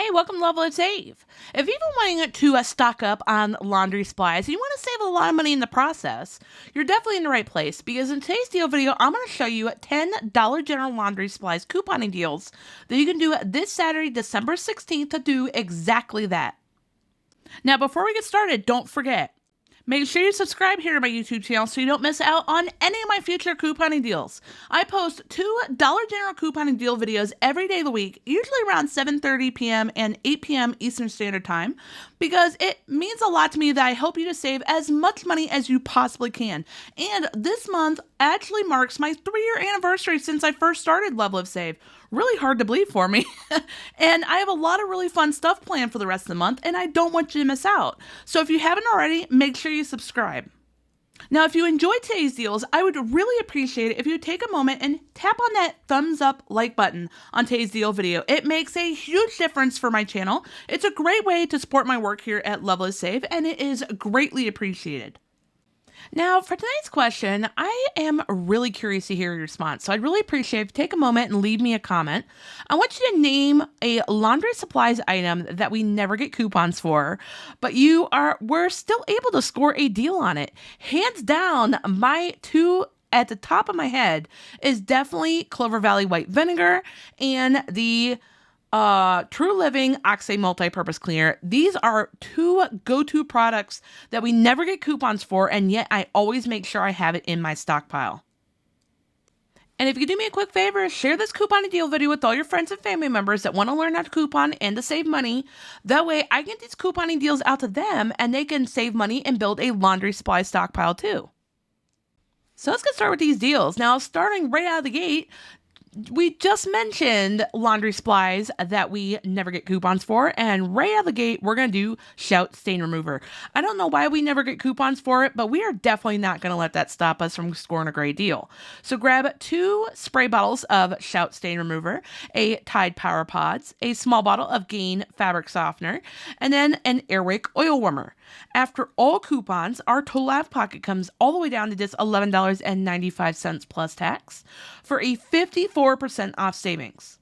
Hey, welcome to LoveLiveSave. If you've been wanting to stock up on laundry supplies and you want to save a lot of money in the process, you're definitely in the right place because in today's deal video, I'm going to show you 10 Dollar General laundry supplies couponing deals that you can do this Saturday, December 16th to do exactly that. Now, before we get started, don't forget, make sure you subscribe here to my YouTube channel so you don't miss out on any of my future couponing deals. I post 2 Dollar General couponing deal videos every day of the week, usually around 7:30 p.m. and 8 p.m. Eastern Standard Time, because it means a lot to me that I help you to save as much money as you possibly can. And this month actually marks my 3-year anniversary since I first started LoveLiveSave. Really hard to believe for me. And I have a lot of really fun stuff planned for the rest of the month, and I don't want you to miss out. So if you haven't already, make sure you subscribe. Now, if you enjoyed today's deals, I would really appreciate it if you take a moment and tap on that thumbs up like button on today's deal video. It makes a huge difference for my channel. It's a great way to support my work here at LoveLiveSave, and it is greatly appreciated. Now, for today's question, I am really curious to hear your response, so I'd really appreciate if you take a moment and leave me a comment. I want you to name a laundry supplies item that we never get coupons for, but we're still able to score a deal on it. Hands down, my two at the top of my head is definitely Clover Valley White Vinegar and the True Living Oxy Multi-Purpose Cleaner. These are 2 go-to products that we never get coupons for, and yet I always make sure I have it in my stockpile. And if you could do me a quick favor, share this coupon deal video with all your friends and family members that want to learn how to coupon and to save money. That way I get these couponing deals out to them and they can save money and build a laundry supply stockpile too. So let's get started with these deals. Now, starting right out of the gate, we just mentioned laundry supplies that we never get coupons for, and right out of the gate, we're going to do Shout Stain Remover. I don't know why we never get coupons for it, but we are definitely not going to let that stop us from scoring a great deal. So grab 2 spray bottles of Shout Stain Remover, a Tide Power Pods, a small bottle of Gain Fabric Softener, and then an Airwick Oil Warmer. After all coupons, our total out of pocket comes all the way down to just $11.95 plus tax for a 54% off savings.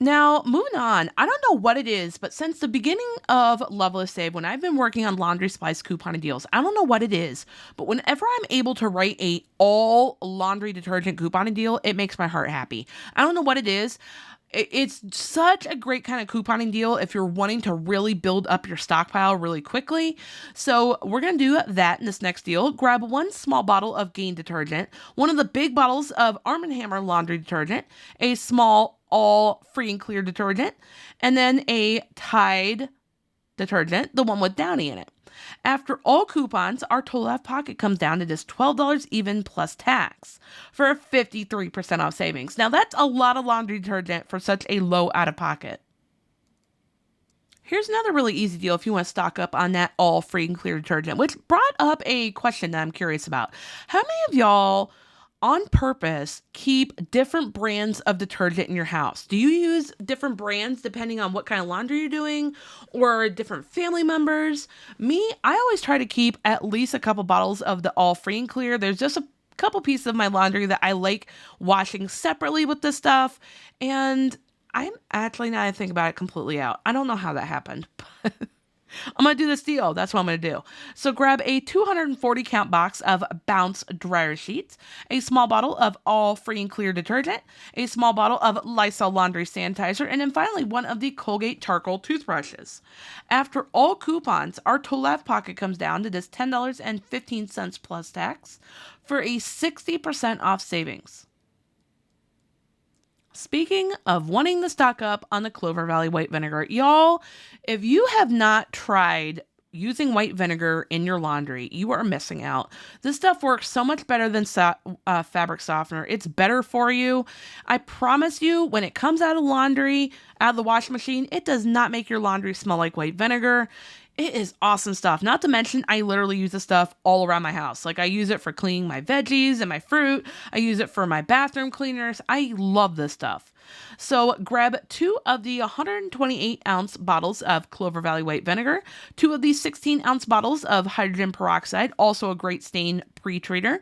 Now, moving on, I don't know what it is, but since the beginning of LoveLiveSave, when I've been working on laundry supplies couponing deals, I don't know what it is, but whenever I'm able to write a all laundry detergent couponing deal, it makes my heart happy. I don't know what it is. It's such a great kind of couponing deal if you're wanting to really build up your stockpile really quickly. So we're going to do that in this next deal. Grab 1 small bottle of Gain detergent, 1 of the big bottles of Arm & Hammer laundry detergent, a small all free and clear detergent, and then a Tide detergent, the one with Downy in it. After all coupons, our total out of pocket comes down to just $12 even plus tax for a 53% off savings. Now that's a lot of laundry detergent for such a low out of pocket. Here's another really easy deal if you want to stock up on that all free and clear detergent, which brought up a question that I'm curious about. How many of y'all on purpose keep different brands of detergent in your house? Do you use different brands depending on what kind of laundry you're doing or different family members? Me, I always try to keep at least a couple bottles of the all free and clear. There's just a couple pieces of my laundry that I like washing separately with this stuff. And I'm actually, now I think about it, completely out. I don't know how that happened. I'm going to do this deal. That's what I'm going to do. So grab a 240 count box of Bounce dryer sheets, a small bottle of all free and clear detergent, a small bottle of Lysol laundry sanitizer, and then finally 1 of the Colgate charcoal toothbrushes. After all coupons, our total out of pocket comes down to just $10.15 plus tax for a 60% off savings. Speaking of wanting to stock up on the Clover Valley White Vinegar, y'all, if you have not tried using white vinegar in your laundry, you are missing out. This stuff works so much better than fabric softener. It's better for you. I promise you, when it comes out of laundry, out of the washing machine, it does not make your laundry smell like white vinegar. It is awesome stuff. Not to mention, I literally use this stuff all around my house. Like, I use it for cleaning my veggies and my fruit. I use it for my bathroom cleaners. I love this stuff. So grab 2 of the 128-ounce bottles of Clover Valley White Vinegar, 2 of these 16-ounce bottles of hydrogen peroxide, also a great stain pre-treater.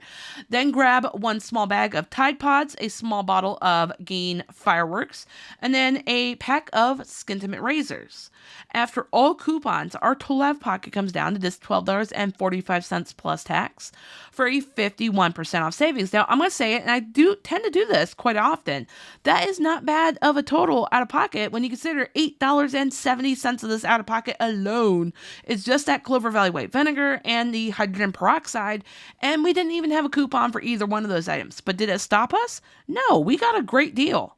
Then grab 1 small bag of Tide Pods, a small bottle of Gain Fireworks, and then a pack of Skintimate razors. After all coupons, our total out of pocket comes down to just $12.45 plus tax for a 51% off savings. Now, I'm going to say it, and I do tend to do this quite often. That is not bad of a total out of pocket when you consider $8.70 of this out of pocket alone is just that Clover Valley White Vinegar and the hydrogen peroxide, and we didn't even have a coupon for either one of those items. But did it stop us? No, we got a great deal.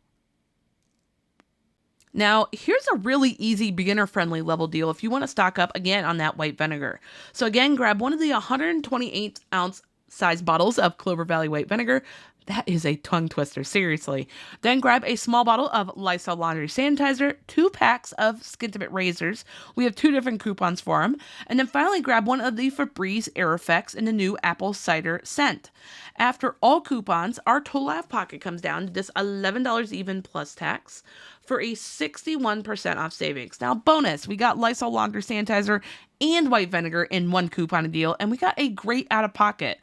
Now, here's a really easy beginner-friendly level deal if you want to stock up again on that white vinegar. So again, grab one of the 128-ounce size bottles of Clover Valley White Vinegar. That is a tongue twister, seriously. Then grab a small bottle of Lysol laundry sanitizer, 2 packs of Skintimate razors. We have 2 different coupons for them. And then finally grab one of the Febreze Air Effects in the new apple cider scent. After all coupons, our total out of pocket comes down to just $11 even plus tax for a 61% off savings. Now, bonus, we got Lysol laundry sanitizer and white vinegar in one coupon deal, and we got a great out of pocket.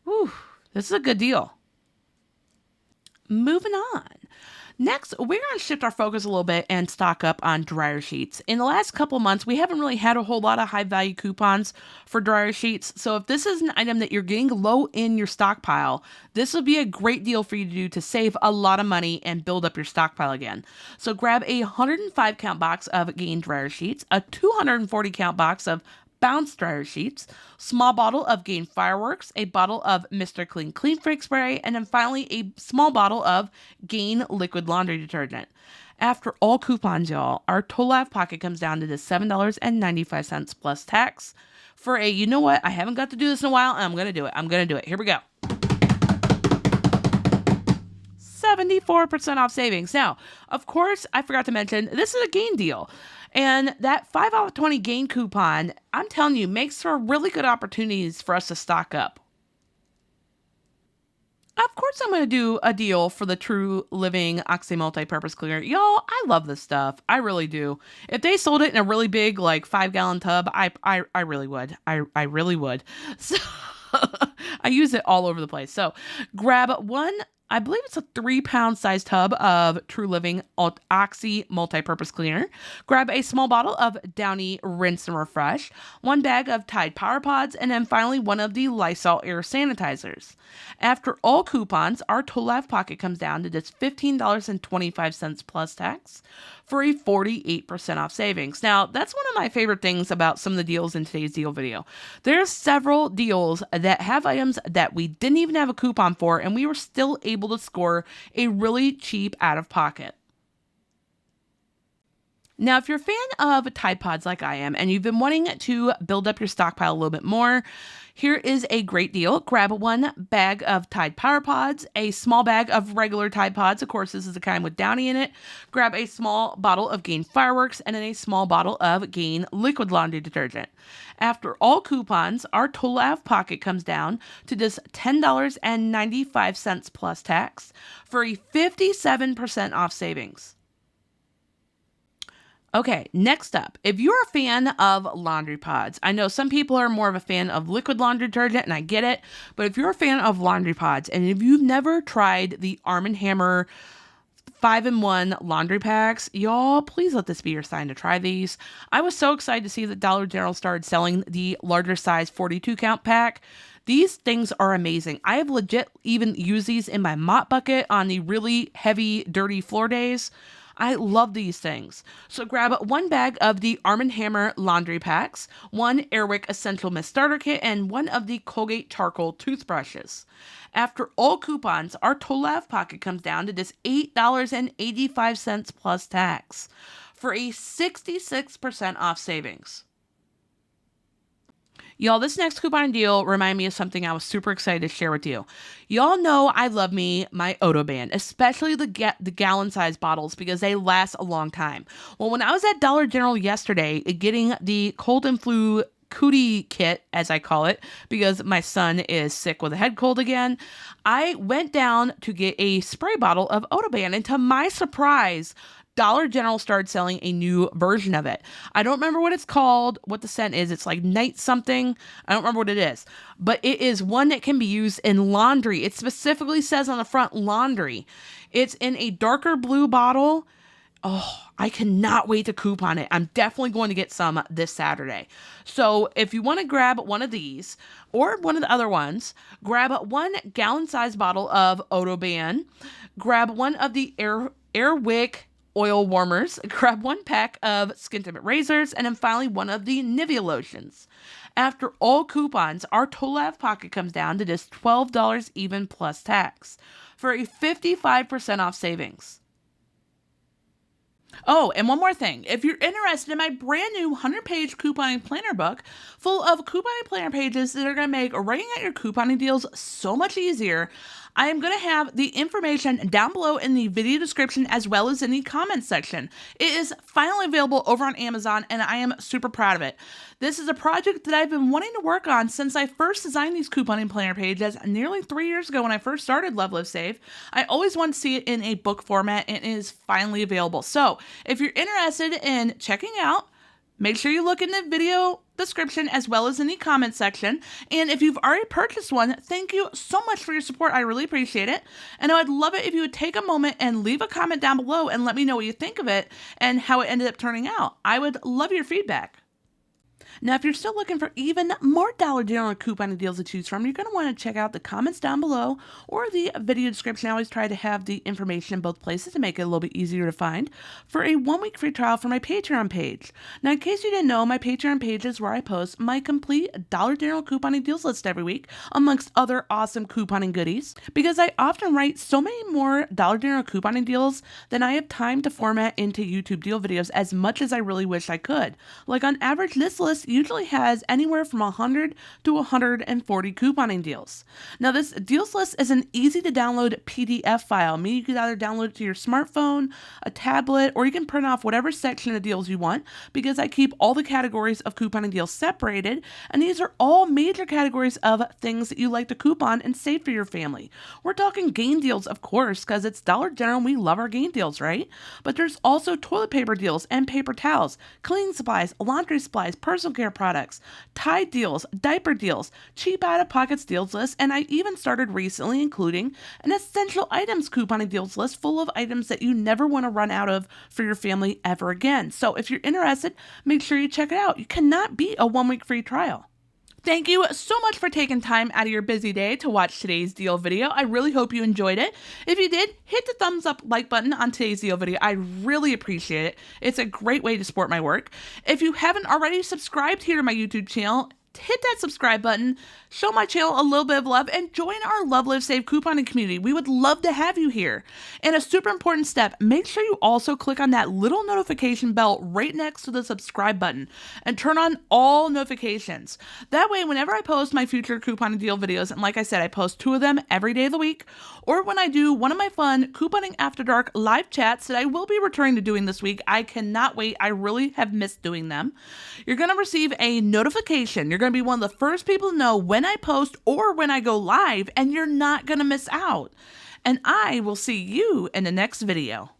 Whew, this is a good deal. Moving on. Next, we're going to shift our focus a little bit and stock up on dryer sheets. In the last couple months, we haven't really had a whole lot of high value coupons for dryer sheets. So if this is an item that you're getting low in your stockpile, this will be a great deal for you to do to save a lot of money and build up your stockpile again. So grab a 105 count box of Gain dryer sheets, a 240 count box of Bounce dryer sheets, small bottle of Gain Fireworks, a bottle of Mr. Clean Clean Freak spray, and then finally a small bottle of Gain liquid laundry detergent. After all coupons, y'all, our total out of pocket comes down to just $7.95 plus tax for a, you know what, I haven't got to do this in a while, and I'm going to do it. Here we go. 74% off savings. Now, of course, I forgot to mention, this is a Gain deal. And that 5 out of 20 Gain coupon, I'm telling you, makes for really good opportunities for us to stock up. Of course, I'm going to do a deal for the True Living Oxy MultiPurpose Cleaner. Y'all, I love this stuff. I really do. If they sold it in a really big, like 5-gallon tub, I really would. I really would. So I use it all over the place. So grab one, I believe it's a 3-pound size tub of True Living Oxy MultiPurpose Cleaner. Grab a small bottle of Downy Rinse and Refresh, 1 bag of Tide Power Pods, and then finally 1 of the Lysol Air Sanitizers. After all coupons, our total out of pocket comes down to just $15.25 plus tax for a 48% off savings. Now, that's one of my favorite things about some of the deals in today's deal video. There's several deals that have items that we didn't even have a coupon for, and we were still able to score a really cheap out of pocket. Now, if you're a fan of Tide Pods like I am, and you've been wanting to build up your stockpile a little bit more, here is a great deal. Grab 1 bag of Tide Power Pods, a small bag of regular Tide Pods. Of course, this is the kind with Downy in it. Grab a small bottle of Gain Fireworks, and then a small bottle of Gain liquid laundry detergent. After all coupons, our total out of pocket comes down to just $10.95 plus tax for a 57% off savings. Okay, next up, if you're a fan of laundry pods, I know some people are more of a fan of liquid laundry detergent, and I get it, but if you're a fan of laundry pods, and if you've never tried the Arm & Hammer 5-in-1 laundry packs, y'all, please let this be your sign to try these. I was so excited to see that Dollar General started selling the larger size 42 count pack. These things are amazing. I have legit even used these in my mop bucket on the really heavy, dirty floor days. I love these things. So grab 1 bag of the Arm & Hammer laundry packs, 1 Airwick Essential Mist Starter Kit, and 1 of the Colgate Charcoal toothbrushes. After all coupons, our total out of pocket comes down to just $8.85 plus tax for a 66% off savings. Y'all, this next coupon deal reminded me of something I was super excited to share with you. Y'all know I love me my Odo Band, especially the gallon size bottles because they last a long time. Well, when I was at Dollar General yesterday getting the cold and flu cootie kit, as I call it, because my son is sick with a head cold again, I went down to get a spray bottle of Odo Band, and to my surprise, Dollar General started selling a new version of it. I don't remember what it's called, what the scent is. It's like night something. I don't remember what it is, but it is one that can be used in laundry. It specifically says on the front laundry. It's in a darker blue bottle. Oh, I cannot wait to coupon it. I'm definitely going to get some this Saturday. So if you want to grab one of these or one of the other ones, grab a 1 gallon size bottle of Odo Band, grab one of the Airwick oil warmers, grab 1 pack of Skin Tint razors, and then finally one of the Nivea lotions. After all coupons, our total out of pocket comes down to just $12 even plus tax for a 55% off savings. Oh, and one more thing. If you're interested in my brand new 100-page couponing planner book full of couponing planner pages that are going to make writing out your couponing deals so much easier, I am going to have the information down below in the video description as well as in the comments section. It is finally available over on Amazon, and I am super proud of it. This is a project that I've been wanting to work on since I first designed these couponing planner pages nearly 3 years ago when I first started LoveLiveSave. I always wanted to see it in a book format, and it is finally available. So if you're interested in checking out, make sure you look in the video description as well as in the comment section. And if you've already purchased one, thank you so much for your support. I really appreciate it. And I would love it if you would take a moment and leave a comment down below and let me know what you think of it and how it ended up turning out. I would love your feedback. Now, if you're still looking for even more Dollar General couponing deals to choose from, you're going to want to check out the comments down below or the video description. I always try to have the information in both places to make it a little bit easier to find for a 1-week free trial for my Patreon page. Now, in case you didn't know, my Patreon page is where I post my complete Dollar General couponing deals list every week, amongst other awesome couponing goodies, because I often write so many more Dollar General couponing deals than I have time to format into YouTube deal videos as much as I really wish I could. Like on average, this list usually has anywhere from 100 to 140 couponing deals. Now, this deals list is an easy to download PDF file, meaning you can either download it to your smartphone, a tablet, or you can print off whatever section of deals you want, because I keep all the categories of couponing deals separated, and these are all major categories of things that you like to coupon and save for your family. We're talking gain deals, of course, because it's Dollar General and we love our gain deals, right? But there's also toilet paper deals and paper towels, cleaning supplies, laundry supplies, personal care products, Tide deals, diaper deals, cheap out-of-pocket deals list, and I even started recently including an essential items couponing deals list full of items that you never want to run out of for your family ever again. So if you're interested, make sure you check it out. You cannot beat a 1-week free trial. Thank you so much for taking time out of your busy day to watch today's deal video. I really hope you enjoyed it. If you did, hit the thumbs up like button on today's deal video. I really appreciate it. It's a great way to support my work. If you haven't already subscribed here to my YouTube channel, hit that subscribe button, show my channel a little bit of love, and join our LoveLiveSave couponing community. We would love to have you here. And a super important step, make sure you also click on that little notification bell right next to the subscribe button and turn on all notifications. That way, whenever I post my future couponing deal videos, and like I said, I post 2 of them every day of the week, or when I do one of my fun Couponing After Dark live chats that I will be returning to doing this week, I cannot wait. I really have missed doing them. You're going to receive a notification. You're going to be one of the first people to know when I post or when I go live, and you're not going to miss out. And I will see you in the next video.